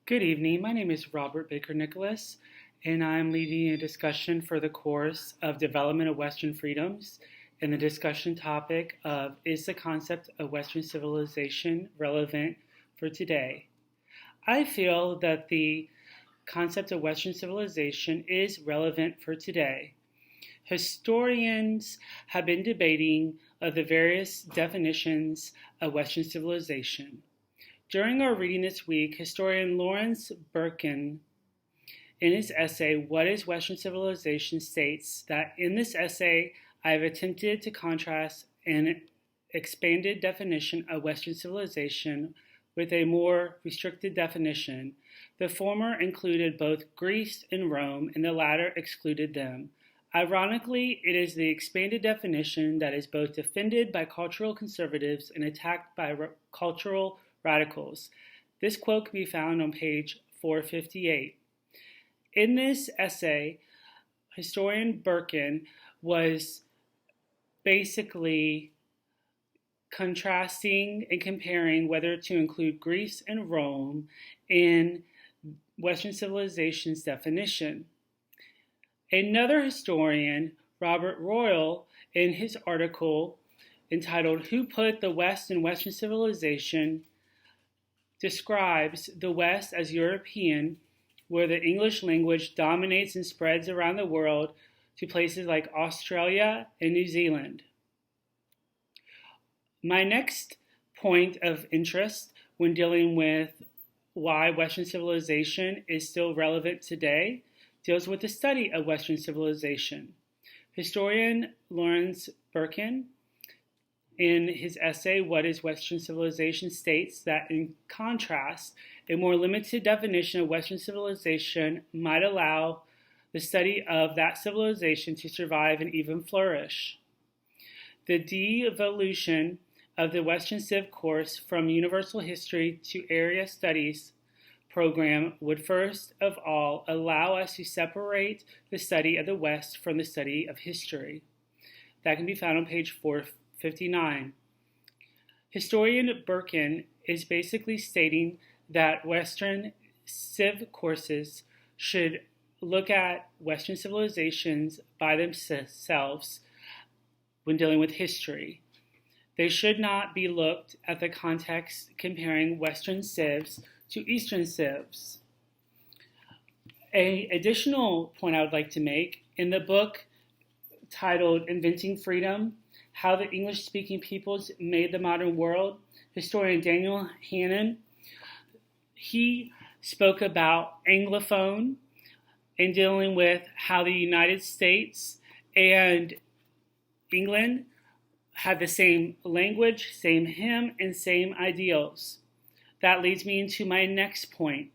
Good evening. My name is Robert Baker Nicholas, and I'm leading a discussion for the course of Development of Western Freedoms. And the discussion topic of is the concept of Western civilization relevant for today? I feel that the concept of Western civilization is relevant for today. Historians have been debating the various definitions of Western civilization. During our reading this week, historian Lawrence Birken, in his essay, What is Western Civilization?, states that in this essay, I have attempted to contrast an expanded definition of Western civilization with a more restricted definition. The former included both Greece and Rome, and the latter excluded them. Ironically, it is the expanded definition that is both defended by cultural conservatives and attacked by cultural radicals. This quote can be found on page 458. In this essay, historian Birken was basically contrasting and comparing whether to include Greece and Rome in Western civilization's definition. Another historian, Robert Royal, in his article entitled Who Put the West in Western Civilization, describes the West as European, where the English language dominates and spreads around the world to places like Australia and New Zealand. My next point of interest when dealing with why Western civilization is still relevant today deals with the study of Western civilization. Historian Lawrence Birken, in his essay, What is Western Civilization?, states that in contrast, a more limited definition of Western civilization might allow the study of that civilization to survive and even flourish. The devolution of the Western Civ course from Universal History to Area Studies program would first of all allow us to separate the study of the West from the study of history. That can be found on page 459. Historian Birken is basically stating that Western Civ courses should look at Western civilizations by themselves when dealing with history. They should not be looked at the context comparing Western civs to Eastern civs. An additional point I would like to make, in the book titled Inventing Freedom, How the English-Speaking Peoples Made the Modern World, historian Daniel Hannan, he spoke about Anglophone and dealing with how the United States and England had the same language, same hymn, and same ideals. That leads me into my next point.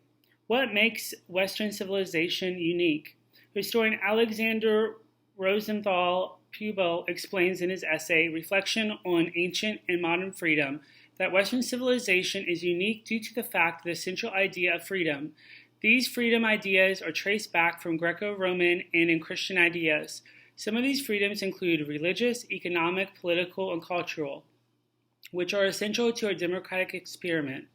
What makes Western civilization unique? Historian Alexander Rosenthal-Pubul explains in his essay, Reflection on Ancient and Modern Freedom, that Western civilization is unique due to the fact of the central idea of freedom. These freedom ideas are traced back from Greco-Roman and in Christian ideas. Some of these freedoms include religious, economic, political, and cultural, which are essential to our democratic experiment.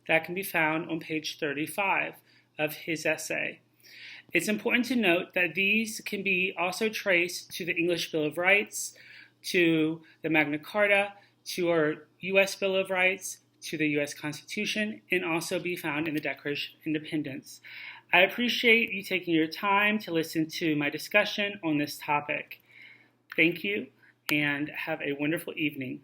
That can be found on page 35 of his essay. It's important to note that these can be also traced to the English Bill of Rights, to the Magna Carta, to our U.S. Bill of Rights, to the U.S. Constitution, and also be found in the Declaration of Independence. I appreciate you taking your time to listen to my discussion on this topic. Thank you, and have a wonderful evening.